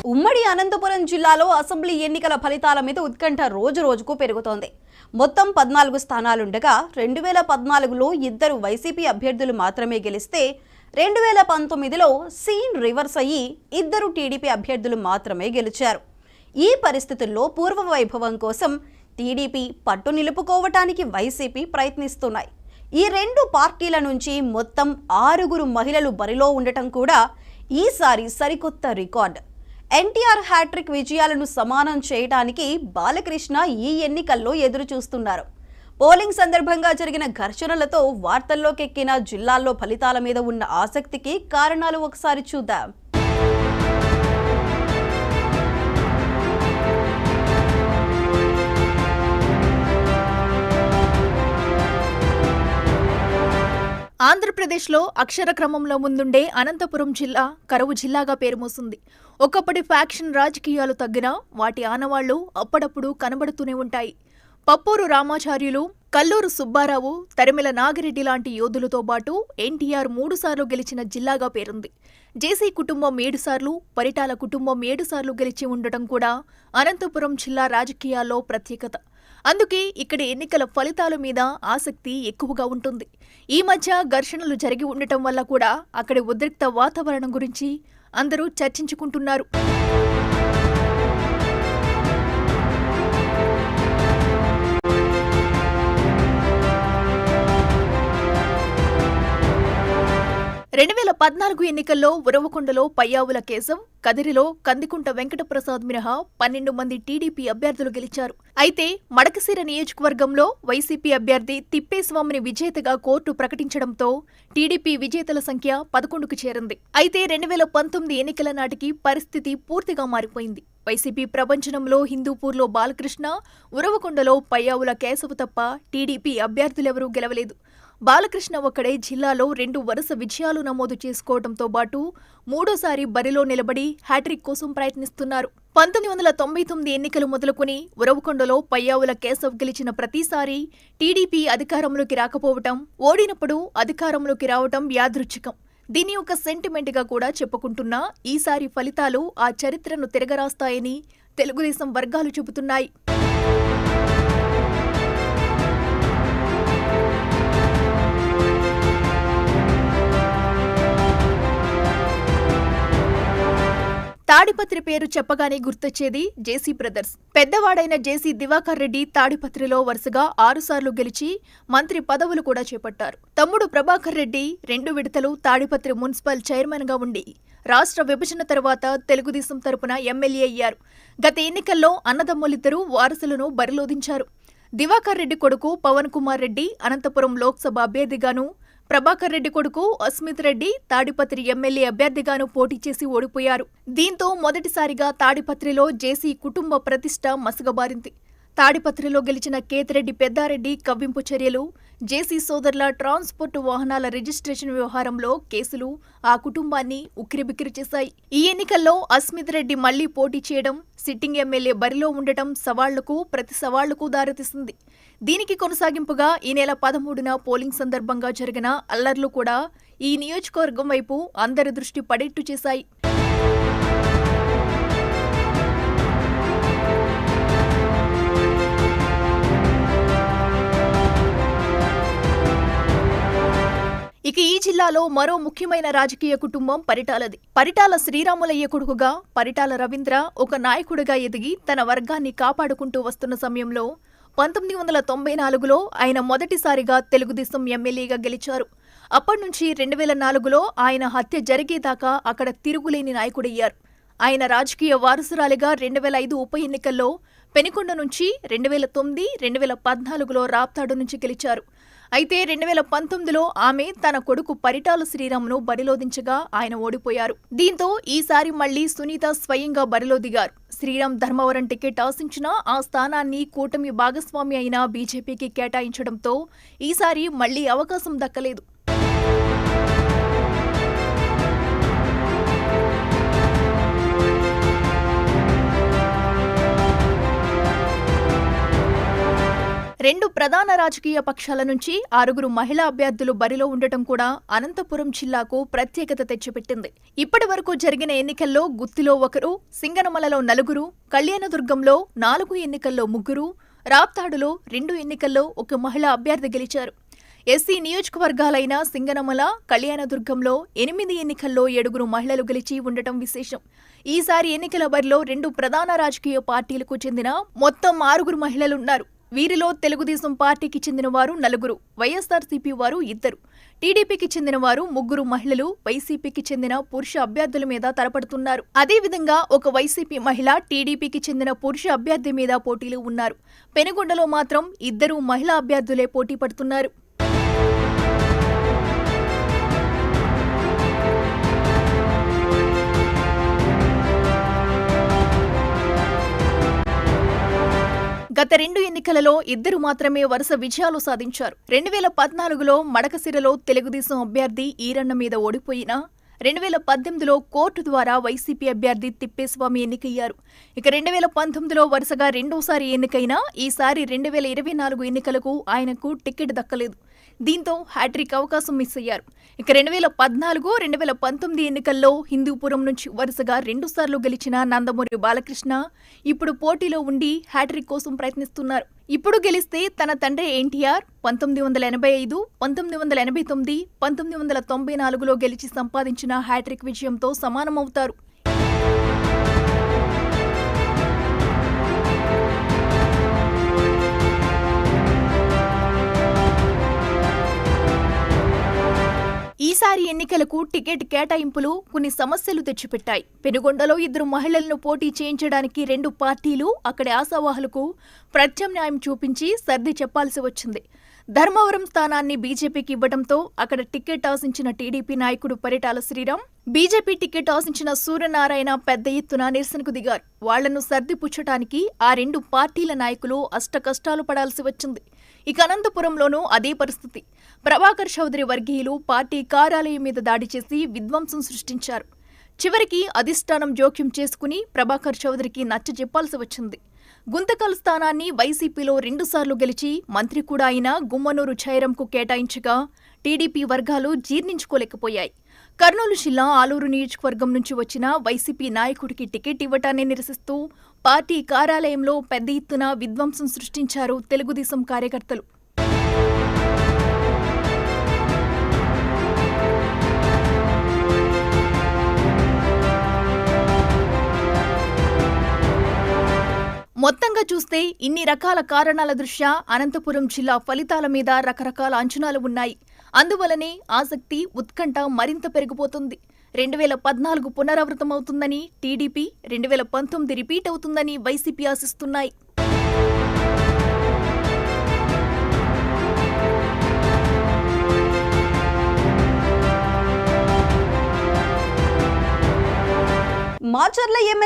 ఉమ్మడి అనంతపురం జిల్లాలో అసెంబ్లీ ఎన్నికల ఫలితాల మీద ఉత్కంఠ రోజుకు పెరుగుతోంది. మొత్తం 14 స్థానాలుండగా 2014లో ఇద్దరు వైసీపీ అభ్యర్థులు మాత్రమే గెలిస్తే 2019లో సీన్ రివర్స్ అయ్యి ఇద్దరు టీడీపీ అభ్యర్థులు మాత్రమే గెలిచారు. ఈ పరిస్థితుల్లో పూర్వ వైభవం కోసం టీడీపీ పట్టు నిలుపుకోవటానికి వైసీపీ ప్రయత్నిస్తున్నాయి. ఈ రెండు పార్టీల నుంచి మొత్తం 6 మహిళలు బరిలో ఉండటం కూడా ఈసారి సరికొత్త రికార్డ్. ఎన్టీఆర్ హ్యాట్రిక్ విజయాలను సమానం చేయడానికి బాలకృష్ణ ఈ ఎన్నికల్లో ఎదురు చూస్తున్నారు. పోలింగ్ సందర్భంగా జరిగిన ఘర్షణలతో వార్తల్లోకెక్కిన జిల్లాల్లో ఫలితాల మీద ఉన్న ఆసక్తికి కారణాలు ఒకసారి చూద్దాం. ఆంధ్రప్రదేశ్లో అక్షర క్రమంలో ముందుండే అనంతపురం జిల్లా కరువు జిల్లాగా పేరుమోసింది. ఒకప్పటి ఫ్యాక్షన్ రాజకీయాలు తగ్గినా వాటి ఆనవాళ్లు అప్పుడప్పుడు కనబడుతూనే ఉంటాయి. పప్పూరు రామాచార్యులు, కల్లూరు సుబ్బారావు, తరిమెల నాగిరెడ్డి లాంటి యోధులతో పాటు ఎన్టీఆర్ 3 సార్లు గెలిచిన జిల్లాగా పేరుంది. జేసీ కుటుంబం 7 సార్లు, పరిటాల కుటుంబం 7 సార్లు గెలిచి ఉండటం కూడా అనంతపురం జిల్లా రాజకీయాల్లో ప్రత్యేకత. అందుకే ఇక్కడి ఎన్నికల ఫలితాల మీద ఆసక్తి ఎక్కువగా ఉంటుంది. ఈ మధ్య ఘర్షణలు జరిగి ఉండటం వల్ల కూడా అక్కడి ఉద్రిక్త వాతావరణం గురించి అందరూ చర్చించుకుంటున్నారు. రెండు 2014 ఎన్నికల్లో ఉరవకొండలో పయ్యావుల కేశవ్, కదిరిలో కందికుంట వెంకటప్రసాద్ మినహా 12 మంది టీడీపీ అభ్యర్థులు గెలిచారు. అయితే మడకశిర నియోజకవర్గంలో వైసీపీ అభ్యర్థి తిప్పేస్వామిని విజేతగా కోర్టు ప్రకటించడంతో టీడీపీ విజేతల సంఖ్య 11కు చేరింది. అయితే 2019 ఎన్నికల నాటికి పరిస్థితి పూర్తిగా మారిపోయింది. వైసీపీ ప్రపంచంలో హిందూపూర్లో బాలకృష్ణ, ఉరవకొండలో పయ్యావుల కేశవ్ తప్ప టీడీపీ అభ్యర్థులెవరూ గెలవలేదు. బాలకృష్ణ ఒక్కడే జిల్లాలో 2 వరుస విజయాలు నమోదు చేసుకోవడంతో పాటు 3ోసారి బరిలో నిలబడి హ్యాట్రిక్ కోసం ప్రయత్నిస్తున్నారు. 1999 ఎన్నికలు మొదలుకొని ఉరవకొండలో పయ్యావుల కేశవ్ గెలిచిన ప్రతిసారి టీడీపీ అధికారంలోకి రాకపోవటం, ఓడినప్పుడు అధికారంలోకి రావటం యాదృచ్ఛికం. దీని ఒక సెంటిమెంట్గా కూడా చెప్పుకుంటున్నా ఈసారి ఫలితాలు ఆ చరిత్రను తిరగరాస్తాయని తెలుగుదేశం వర్గాలు చెబుతున్నాయి. తాడిపత్రి పేరు చెప్పగానే గుర్తొచ్చేది జేసీ బ్రదర్స్. పెద్దవాడైన జేసీ దివాకర్ రెడ్డి తాడిపత్రిలో వరుసగా 6 సార్లు గెలిచి మంత్రి పదవులు కూడా చేపట్టారు. తమ్ముడు ప్రభాకర్ రెడ్డి 2 విడతలు తాడిపత్రి మున్సిపల్ చైర్మన్ గా ఉండి రాష్ట్ర విభజన తర్వాత తెలుగుదేశం తరపున ఎమ్మెల్యే అయ్యారు. గత ఎన్నికల్లో అన్నదమ్ములిద్దరూ వారసులను బరిలోదించారు. దివాకర్ రెడ్డి కొడుకు పవన్ కుమార్ రెడ్డి అనంతపురం లోక్సభ అభ్యర్థిగాను, ప్రభాకర్ రెడ్డి కొడుకు అస్మిత్ రెడ్డి తాడిపత్రి ఎమ్మెల్యే అభ్యర్థిగాను పోటీ చేసి ఓడిపోయారు. దీంతో మొదటిసారిగా తాడిపత్రిలో జేసీ కుటుంబ ప్రతిష్ట మసగబారింది. తాడిపత్రిలో గెలిచిన కేతిరెడ్డి పెద్దారెడ్డి కవ్వింపు చర్యలు, జేసీ సోదరుల ట్రాన్స్పోర్ట్ వాహనాల రిజిస్ట్రేషన్ వ్యవహారంలో కేసులు ఆ కుటుంబాన్ని ఉక్కిరిబిక్కిరి చేశాయి. ఈ ఎన్నికల్లో అస్మిత్ రెడ్డి మళ్లీ పోటీ చేయడం, సిట్టింగ్ ఎమ్మెల్యే బరిలో ఉండటం ప్రతి సవాళ్లకు దారితీసింది. దీనికి కొనసాగింపుగా ఈ నెల 13న పోలింగ్ సందర్భంగా జరిగిన అల్లర్లు కూడా ఈ నియోజకవర్గం వైపు అందరి దృష్టి పడేట్టు చేశాయి. ఇక ఈ జిల్లాలో మరో ముఖ్యమైన రాజకీయ కుటుంబం పరిటాలది. పరిటాల శ్రీరాములయ్య కొడుకుగా పరిటాల రవీంద్ర ఒక నాయకుడిగా ఎదిగి తన వర్గాన్ని కాపాడుకుంటూ వస్తున్న సమయంలో 1994లో ఆయన మొదటిసారిగా తెలుగుదేశం ఎమ్మెల్యేగా గెలిచారు. అప్పటినుంచి 2004లో ఆయన హత్య జరిగేదాకా అక్కడ తిరుగులేని నాయకుడయ్యారు. ఆయన రాజకీయ వారసురాలిగా 2005 ఉప ఎన్నికల్లో పెనుకొండ నుంచి, 2009, 2014లో రాప్తాడు నుంచి గెలిచారు. అయితే 2019లో ఆమె తన కొడుకు పరిటాల శ్రీరామ్ను బరిలోదించగా ఆయన ఓడిపోయారు. దీంతో ఈసారి మళ్లీ సునీత స్వయంగా బరిలో దిగారు. శ్రీరామ్ ధర్మవరం టికెట్ ఆశించినా ఆ స్థానాన్ని కూటమి భాగస్వామి అయిన బీజేపీకి కేటాయించడంతో ఈసారి మళ్లీ అవకాశం దక్కలేదు. రెండు ప్రధాన రాజకీయ పక్షాల నుంచి 6 మహిళా అభ్యర్థులు బరిలో ఉండటం కూడా అనంతపురం జిల్లాకు ప్రత్యేకత తెచ్చిపెట్టింది. ఇప్పటి వరకు జరిగిన ఎన్నికల్లో గుత్తిలో 1, సింగనమలలో 4, కళ్యాణదుర్గంలో 4 ఎన్నికల్లో 3, రాప్తాడులో 2 ఎన్నికల్లో 1 మహిళా అభ్యర్థి గెలిచారు. ఎస్సీ నియోజకవర్గాలైన సింగనమల, కళ్యాణదుర్గంలో 8 ఎన్నికల్లో 7 మహిళలు గెలిచి ఉండటం విశేషం. ఈసారి ఎన్నికల బరిలో 2 ప్రధాన రాజకీయ పార్టీలకు చెందిన మొత్తం 6 మహిళలున్నారు. వీరిలో తెలుగుదేశం పార్టీకి చెందిన వారు 4, వైఎస్ఆర్సీపీ వారు 2, టీడీపీకి చెందిన వారు 3 మహిళలు వైసీపీకి చెందిన పురుష అభ్యర్థుల మీద తలపడుతున్నారు. అదేవిధంగా ఒక వైసీపీ మహిళ టీడీపీకి చెందిన పురుష అభ్యర్థి మీద పోటీలు ఉన్నారు. పెనుగొండలో మాత్రం 2 మహిళా అభ్యర్థులే పోటీ పడుతున్నారు. గత 2 ఎన్నికలలో 2 మాత్రమే వరుస విజయాలు సాధించారు. 2014లో మడకసిరలో తెలుగుదేశం అభ్యర్థి ఈరన్న మీద ఓడిపోయినా 2018లో కోర్టు ద్వారా వైసీపీ అభ్యర్థి తిప్పేస్వామి ఎన్నికయ్యారు. ఇక 2019లో వరుసగా రెండోసారి ఎన్నికైనా ఈసారి 2024 ఎన్నికలకు ఆయనకు టికెట్ దక్కలేదు. దీంతో హ్యాట్రిక్ అవకాశం మిస్ అయ్యారు. ఇక 2014, 2019 ఎన్నికల్లో హిందూపురం నుంచి వరుసగా 2 సార్లు గెలిచిన నందమూరి బాలకృష్ణ ఇప్పుడు పోటీలో ఉండి హ్యాట్రిక్ కోసం ప్రయత్నిస్తున్నారు. ఇప్పుడు గెలిస్తే తన తండ్రి ఎన్టీఆర్ 1985, 1989, 1994లో గెలిచి సంపాదించిన హ్యాట్రిక్ విజయంతో సమానమవుతారు. ఈసారి ఎన్నికలకు టికెట్ కేటాయింపులు కొన్ని సమస్యలు తెచ్చిపెట్టాయి. పెనుగొండలో 2 మహిళలను పోటీ చేయించడానికి 2 పార్టీలు అక్కడి ఆశావాహులకు ప్రత్యామ్నాయం చూపించి సర్ది చెప్పాల్సి వచ్చింది. ధర్మవరం స్థానాన్ని బీజేపీకి ఇవ్వడంతో అక్కడ టికెట్ ఆశించిన టీడీపీ నాయకుడు పరిటాల శ్రీరామ్, బీజేపీ టికెట్ ఆశించిన సూర్యనారాయణ పెద్ద ఎత్తున నిరసనకు దిగారు. వాళ్లను సర్దిపుచ్చటానికి ఆ 2 పార్టీల నాయకులు అష్టకష్టాలు పడాల్సి వచ్చింది. ఇక అనంతపురంలోనూ అదే పరిస్థితి. ప్రభాకర్ చౌదరి వర్గీయులు పార్టీ కార్యాలయం మీద దాడి చేసి విధ్వంసం సృష్టించారు. చివరికి అధిష్టానం జోక్యం చేసుకుని ప్రభాకర్ చౌదరికి నచ్చజెప్పాల్సి వచ్చింది. గుంతకల్ స్థానాన్ని వైసీపీలో 2 సార్లు గెలిచి మంత్రి కూడా అయిన గుమ్మనూరు జయరాంకు కేటాయించగా టీడీపీ వర్గాలు జీర్ణించుకోలేకపోయాయి. కర్నూలు జిల్లా ఆలూరు నియోజకవర్గం నుంచి వచ్చిన వైసీపీ నాయకుడికి టికెట్ ఇవ్వటాన్ని నిరసిస్తూ పార్టీ కార్యాలయంలో పెద్ద ఎత్తున విధ్వంసం సృష్టించారు తెలుగుదేశం కార్యకర్తలు. మొత్తంగా చూస్తే ఇన్ని రకాల కారణాల దృష్ట్యా అనంతపురం జిల్లా ఫలితాల మీద రకరకాల అంచనాలు ఉన్నాయి. అందువలనే ఆసక్తి, ఉత్కంఠ మరింత పెరిగిపోతుంది. 2014 పునరావృతమవుతుందని టీడీపీ, 2019 రిపీట్ అవుతుందని వైసీపీ ఆశిస్తున్నాయి. మాచర్ల ఎమ్మెల్యే